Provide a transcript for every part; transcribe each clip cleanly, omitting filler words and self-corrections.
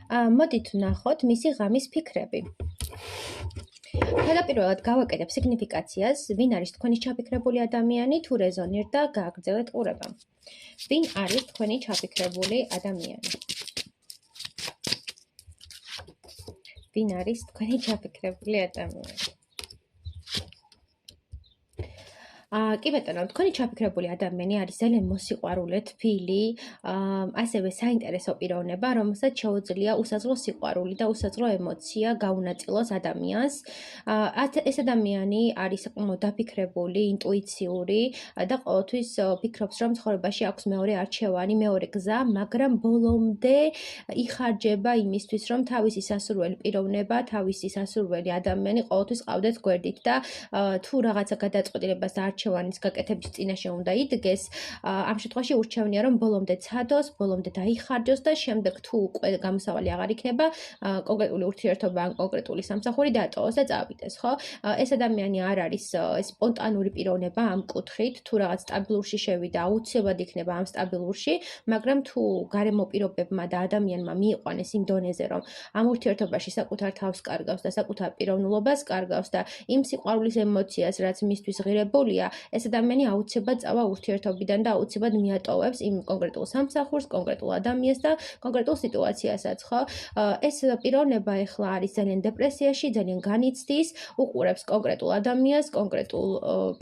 მოდით ვნახოთ მისი ღამის ფიქრები. თავდაპირველად გავაკეთებ სიგნიფიკაციას, ვინ არის თქვენი ჩაფიქრებული ადამიანი, თუ რეზონირდა და გააგრძელეთ ყურება. ვინ არის თქვენი ჩაფიქრებული ადამიანი? ვინ არის თქვენი ჩაფიქრებული ადამიანი? კი ბატონო, თქვენი ჩაფიქრებული ადამიანი არის ძალიან მოსიყვარულე, თბილი, ასევე საინტერესო პიროვნება, რომელსაც შეუძლია უსაზღრო სიყვარული და უსაზღრო ემოცია გაუნაწილოს ადამიანს. ეს ადამიანი არის საკმაოდ დაფიქრებული, ინტუიციური და ყოველთვის ფიქრობს, რომ ცხოვრებაში აქვს მეორე არჩევანი, მეორე გზა, მაგრამ ბოლომდე იხარჯება იმისთვის, რომ თავისი სასურველი პიროვნება, თავისი სასურველი ადამიანი ყოველთვის ყავდეთ გვერდით და თუ რაღაცა გადაწყვეტილებას და არჩევანის გაკეთების წინაშე უნდა იდგეს, ამ შემთხვევაში ურჩევნია, რომ ბოლომდე ცადოს, ბოლომდე დაიხარჯოს და შემდეგ თუ უკვე გამოსავალი აღარ იქნება, კონკრეტული ურთიერთობა ან კონკრეტული სამსახური დატოვოს და წავიდეს, ხო? ეს ადამიანი არ არის სპონტანური პიროვნება ამ კუთხით, თუ რაღაც სტაბილურში შევიდა, აუცილებლად იქნება ამ სტაბილურში, მაგრამ თუ გარემო პირობებმა და ადამიანმა მიიყვანეს იმ დონეზე, რომ ამ ურთიერთობაში საკუთარ თავს კარგავს და საკუთარ პიროვნულობას კარგავს და იმ სიყვარულის ემოციას, რაც მისთვის ღირებულია, ეს ადამიანი აუცილებლად წავა ურთიერთობიდან და აუცილებლად მიატოვებს იმ კონკრეტულ სამსახურს, კონკრეტულ ადამიანს და კონკრეტულ სიტუაციასაც, ხო? ეს პიროვნება ეხლა არის ძალიან დეპრესიაში, ძალიან განიცდის, უყურებს კონკრეტულ ადამიანს, კონკრეტულ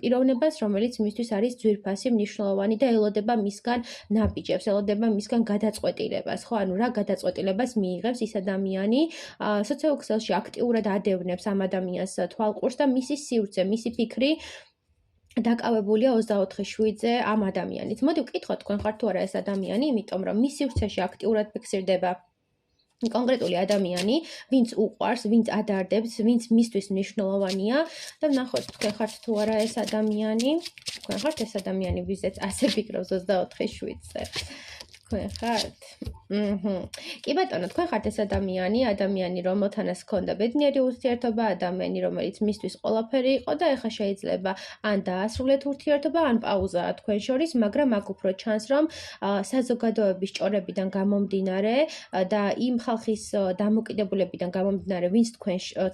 პიროვნებას, რომელიც მისთვის არის ძვირფასი, მნიშვნელოვანი და ელოდება მისგან ნაბიჯებს, ელოდება მისგან გადაწყვეტილებას, ხო? ანუ რა გადაწყვეტილებას მიიღებს ის ადამიანი, სოციალურ ქსელში აქტიურად ადევნებს ამ ადამიანს თვალყურს და მისი სივრცე, მისი ფიქრი დაკავებულია 24/7-ზე ამ ადამიანით. მოდი ვკითხოთ, თქვენ ხართ თუ არა ეს ადამიანი, იმიტომ რომ მის სივრცეში აქტიურად ფიქსირდება კონკრეტული ადამიანი, ვინც უყვარს, ვინც ადარდებს, ვინც მისთვის მნიშვნელოვანია და ვნახოთ, თქვენ ხართ თუ არა ეს ადამიანი, თქვენ ხართ ეს ადამიანი, ვიზეც ასე ფიქრობს 24/7-ზე. თქვენ ხართ? კი ბატონო, თქვენ ხართ ეს ადამიანი, რომელთანაც ჰქონდა ბედნიერი ურთიერთობა, ადამიანი, რომელიც მისთვის ყველაფერი იყო და ეხლა შეიძლება ან დაასრულეთ ურთიერთობა, ან პაუზაა თქვენ შორის, მაგრამ აქ უფრო ჩანს, რომ საზოგადოების ჭორებიდან გამომდინარე და იმ ხალხის დამოკიდებულებიდან გამომდინარე, ვინც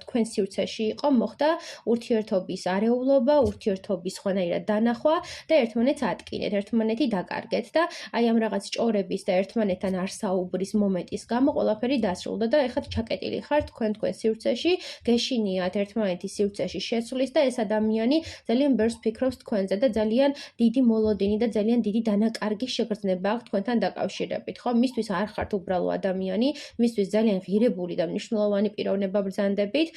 თქვენ სივრცეში იყო, მოხდა ურთიერთობის არეულობა, ურთიერთობის სხვანაირად დანახვა და ერთმანეთს ატკინეთ, ერთმანეთი დაკარგეთ და აი ამ რაღაც ჭორების და ერთმანეთთან საუბრის მომენტის გამო ყველაფერი დასრულდა და ეხლა ჩაკეტილი ხართ თქვენ სივრცეში, გეშინიათ ერთმანეთის სივრცეში შეცვლის და ეს ადამიანი ძალიან ბევრს ფიქრობს თქვენზე და ძალიან დიდი მოლოდინი და ძალიან დიდი დანაკარგი შეგრძნება აქვს თქვენთან დაკავშირებით, ხო? მისთვის არ ხართ უბრალო ადამიანი, მისთვის ძალიან ღირებული და მნიშვნელოვანი პიროვნება ბრძანდებით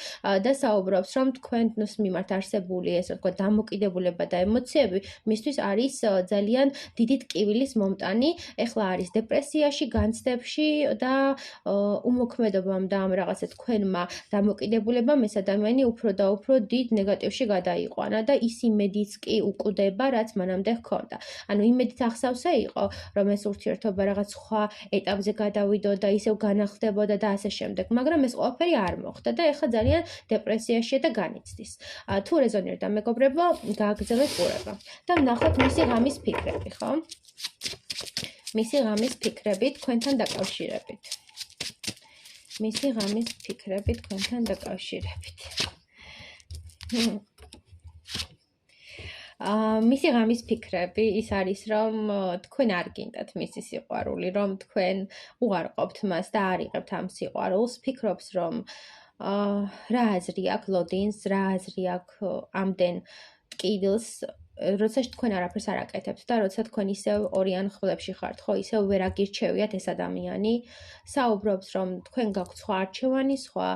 და საუბრობს, რომ თქვენს მიმართ არსებული ესე ვთქვათ დამოკიდებულება და ემოციები მისთვის არის ძალიან დიდი ტკივილის მომტანი, ეხლა არის დეპრესიაში, განცდებში და უმოქმედობამ და ამ რაღაცა თქვენმა დამოკიდებულებამ ეს ადამიანი უფრო და უფრო დიდ ნეგატივში გადაიყვანა და ის იმედიც კი უკვდება, რაც მანამდე ჰქონდა. ანუ იმედით ახსავსე იყო, რომ ეს ურთიერთობა რაღაც სხვა ეტაპზე გადავიდო და ისევ განახლდებოდა და ასე შემდეგ, მაგრამ ეს ყველაფერი არ მოხდა და ეხლა ძალიან დეპრესიაშია და განიცდის. თუ რეზონირდა მეგობრებო, გააგრძელეთ ყურება და ვნახოთ მისი ღამის ფიქრები, ხო? მისი ღამის ფიქრები თქვენთან დაკავშირებით. მისი ღამის ფიქრები თქვენთან დაკავშირებით. მისი ღამის ფიქრები ის არის, რომ თქვენ არ გინდათ მისი სიყვარული, რომ თქვენ უარყოფთ მას და არ იღებთ ამ სიყვარულს, ფიქრობს, რომ რა აზრი აქვს ლოდინს, რა აზრი აქვს ამდენ ტკივილს, როცა თქვენ არაფერს არ აკეთებთ და როცა თქვენ ისევ ორიან ხვლებში ხართ, ხო, ისევ ვერ აგირჩევიათ ეს ადამიანი, საუბრობს, რომ თქვენ გაქვთ სხვა არჩევანი, სხვა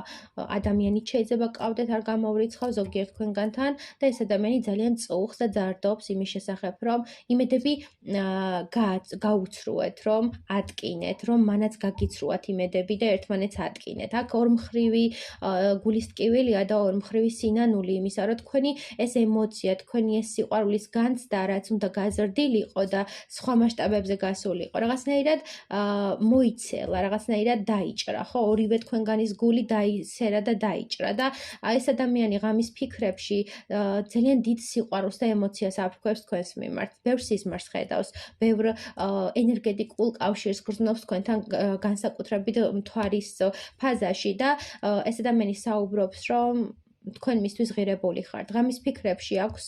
ადამიანით შეიძლება გყავდეთ, არ გამოვრიცხავ ზოგიერთ თქვენგანთან და ეს ადამიანი ძალიან წუხს და ძარდობს იმის შესახებ, რომ იმედები გაუცრუეთ, რომ ატკინეთ, რომ მანაც გაგიცრუათ იმედები და ერთმანეთს ატკინეთ. აქ ორმხრივი გულის ტკივილია და ორმხრივი სინანული იმისა, რომ თქვენი ეს ემოცია, თქვენი ეს სიყვარული სიყვარულის განცდა, რაც უნდა გაზრდილიყო და სხვა მასშტაბებზე გასულიყო, რაღაცნაირად მოიცელა, რაღაცნაირად დაიჭრა, ხო? ორივე თქვენგანის გული დაისერა და დაიჭრა და ეს ადამიანი ღამის ფიქრებში ძალიან დიდ სიყვარულს და ემოციას აფრქვევს თქვენს მიმართ. ბევრ სიზმარს ხედავს, ბევრ ენერგეტიკულ კავშირს გრძნობს თქვენთან განსაკუთრებით მთვარის ფაზაში და ეს ადამიანი საუბრობს, რომ თქვენ მისთვის ღირებული ხართ. ღამის ფიქრებში აქვს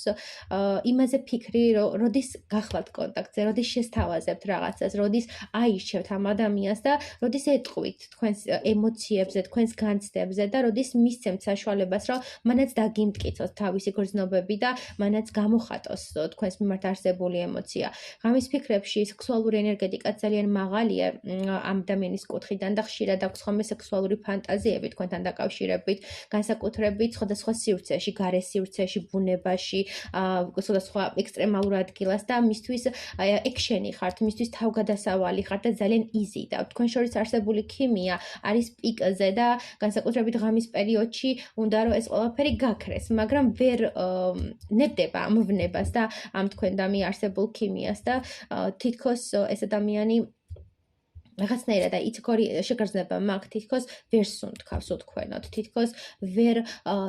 იმაზე ფიქრი, როდის გახლავთ კონტაქტზე, როდის შესთავაზებთ რაღაცას, როდის აირჩევთ ამ ადამიანს და როდის ეტყვით თქვენს ემოციებზე, თქვენს განცდებზე და როდის მისცემთ საშუალებას, რომ მანაც დაგიმტკიცოთ თავისი გრძნობები და მანაც გამოხატოს თქვენს მიმართ არსებული ემოცია. ღამის ფიქრებში სექსუალური ენერგეტიკა ძალიან მაღალია ამ ადამიანის კუთხიდან და ხშირად აქვს ხოლმე სექსუალური ფანტაზიები თქვენთან დაკავშირებით, განსაკუთრებით სხვადასხვა სივრცეში, გარე სივრცეში, ბუნებაში, სხვადასხვა ექსტრემალურ ადგილას და მისთვის ექშენი ხართ, მისთვის თავგადასავალი ხართ და ძალიან იზიდა. თქვენ შორის არსებული ქიმია არის პიკზე და განსაკუთრებით ღამის პერიოდში უნდა რომ ეს ყველაფერი გაქრეს, მაგრამ ვერ ნებდება ამ ვნებას და ამ თქვენთან მიარსებულ ქიმიას და თითქოს ეს ადამიანი რაღაცნაირად იცქორი შეგრძნება მაგ თითქოს ვერ სუნთქავს უთქვენოთ, თითქოს ვერ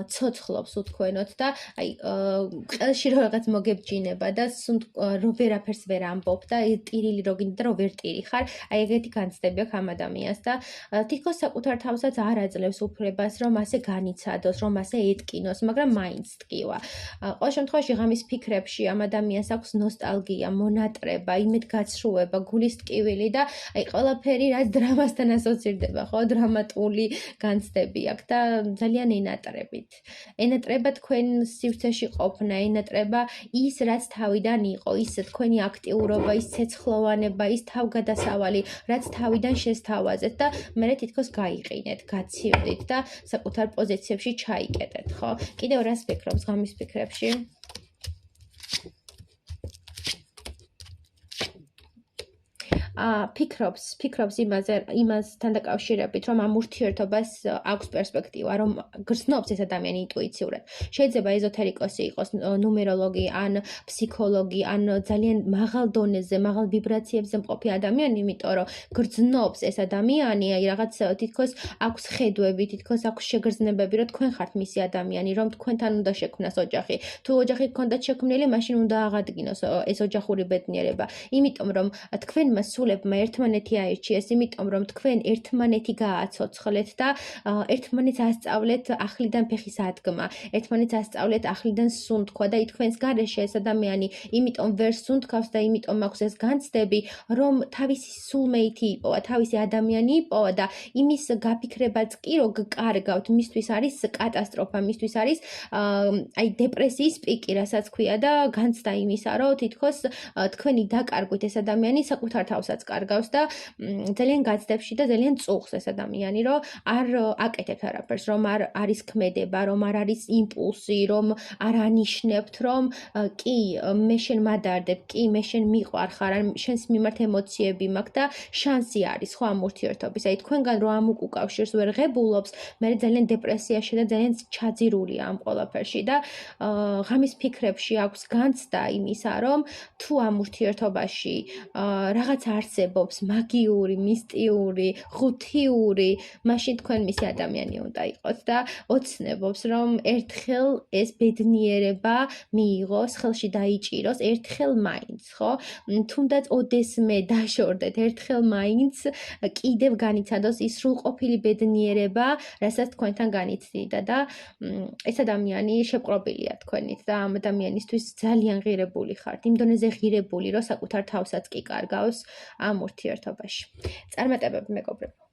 ცოცხლობს უთქვენოთ და ყელში რო რაღაც მოგებჯინება და რო ვერაფერს ვერ ამბობ და ტირილი რო გინდა და რო ვერ ტირი ხარ, ეგეთი განცდები აქვს ამ ადამიანს და თითქოს საკუთარ თავსაც არ აძლევს უფლებას, რომ ასე განიცადოს, რომ ასე ეტკინოს, მაგრამ მაინც ტკივა. ყოველ შემთხვევაში ღამის ფიქრებში ამ ადამიანს აქვს ნოსტალგია, მონატრება, იმედგაცრუება, გულის ტკივილი და ყველაფერი რაც დრამასთან ასოცირდება, ხო, დრამატული განცდები აქვს და ძალიან ენატრება თქვენ სივრცეში ყოფნა, ენატრება ის რაც თავიდან იყო, ის თქვენი აქტიურობა, ის ცეცხლოვანება, ის თავგადასავალი, რაც თავიდან შესთავაზეთ და მერე თითქოს გაიყინეთ, გაცივლით და საკუთარ პოზიციებში ჩაიკეტეთ, ხო? კიდევ რას ფიქრობს ღამის ფიქრებში? ფიქრობს იმასთან დაკავშირებით, რომ ამ ურთიერთობას აქვს პერსპექტივა, რომ გრძნობს ეს ადამიანი ინტუიციურად. შეიძლება ეზოთერიკოსი იყოს, ნუმეროლოგი, ან ფსიქოლოგი, ან ძალიან მაღალ დონეზე, მაღალ ვიბრაციებზე მყოფი ადამიანი, იმიტომ რომ გრძნობს ეს ადამიანი, რაღაც თითქოს აქვს ხედვები, თითქოს აქვს შეგრძნებები, რომ თქვენ ხართ მისი ადამიანი, რომ თქვენთან უნდა შექმნას ოჯახი. თუ ოჯახი გქონდათ შექმნილი, მაშინ უნდა აღადგინოს ეს ოჯახური ბედნიერება. იმიტომ რომ თქვენმა სულებმა ერთმანეთი აირჩიეს, იმიტომ რომ თქვენ ერთმანეთი გააცოცხლეთ და ერთმანეთს ასწავლეთ ახლიდან ფეხის ადგმა, ერთმანეთს ასწავლეთ ახლიდან სუნთქვა და თქვენს გარეშე ეს ადამიანი იმიტომ ვერ სუნთქავს და იმიტომ აქვს ეს განცდები, რომ თავისი სულმეითი იპოვა, თავისი ადამიანი იპოვა და იმის გაფიქრებაც კი რო გკარგავთ, მისთვის არის კატასტროფა, მისთვის არის დეპრესიის პიკი, რასაც ქვია და განცდა იმისა, რომ თითქოს თქვენი დაკარგვით ეს ადამიანი საკუთარ თავსაც კარგავს და ძალიან გაცდებში და ძალიან წუხს ეს ადამიანი, რომ არ აკეთებთ არაფერს, რომ არ არის ქმედება, რომ არ არის იმპულსი, რომ არ ანიშნებთ, რომ კი მე შენ მადარდებ, კი მე შენ მიყვარხარ, შენს მიმართ ემოციები მაქვს და შანსი არის ხო ამ ურთიერთობის. აი თქვენგან რო ამ უკავშირს ვერ ღებულობს, მე ძალიან დეპრესიაში და ძალიან ჩაძირულია ამ ყველაფერში და ღამის ფიქრებში აქვს განცდა იმისა, რომ თუ ამ ურთიერთობაში რაღაც არსებობს მაგიური, მისტიური, ღუთიური, მაშინ თქვენ მისი ადამიანი უნდა იყოთ და ოცნებობს, რომ ერთხელ ეს ბედნიერება მიიღოს, ხელში დაიჭიროს, ერთხელ მაინც, ხო? თუნდაც ოდესმე დაშორდეთ, ერთხელ მაინც კიდევ განიცადოს ის სრულყოფილი ბედნიერება, რასაც თქვენთან განიცდიდა და ეს ადამიანი შეპყრობილია თქვენით და ამ ადამიანისთვის ძალიან ღირებული ხართ, იმ დონეზე ღირებული, რომ საკუთარ თავსაც კი კარგავს ამ ურთიერთობაში. წარმატებები მეგობრებო.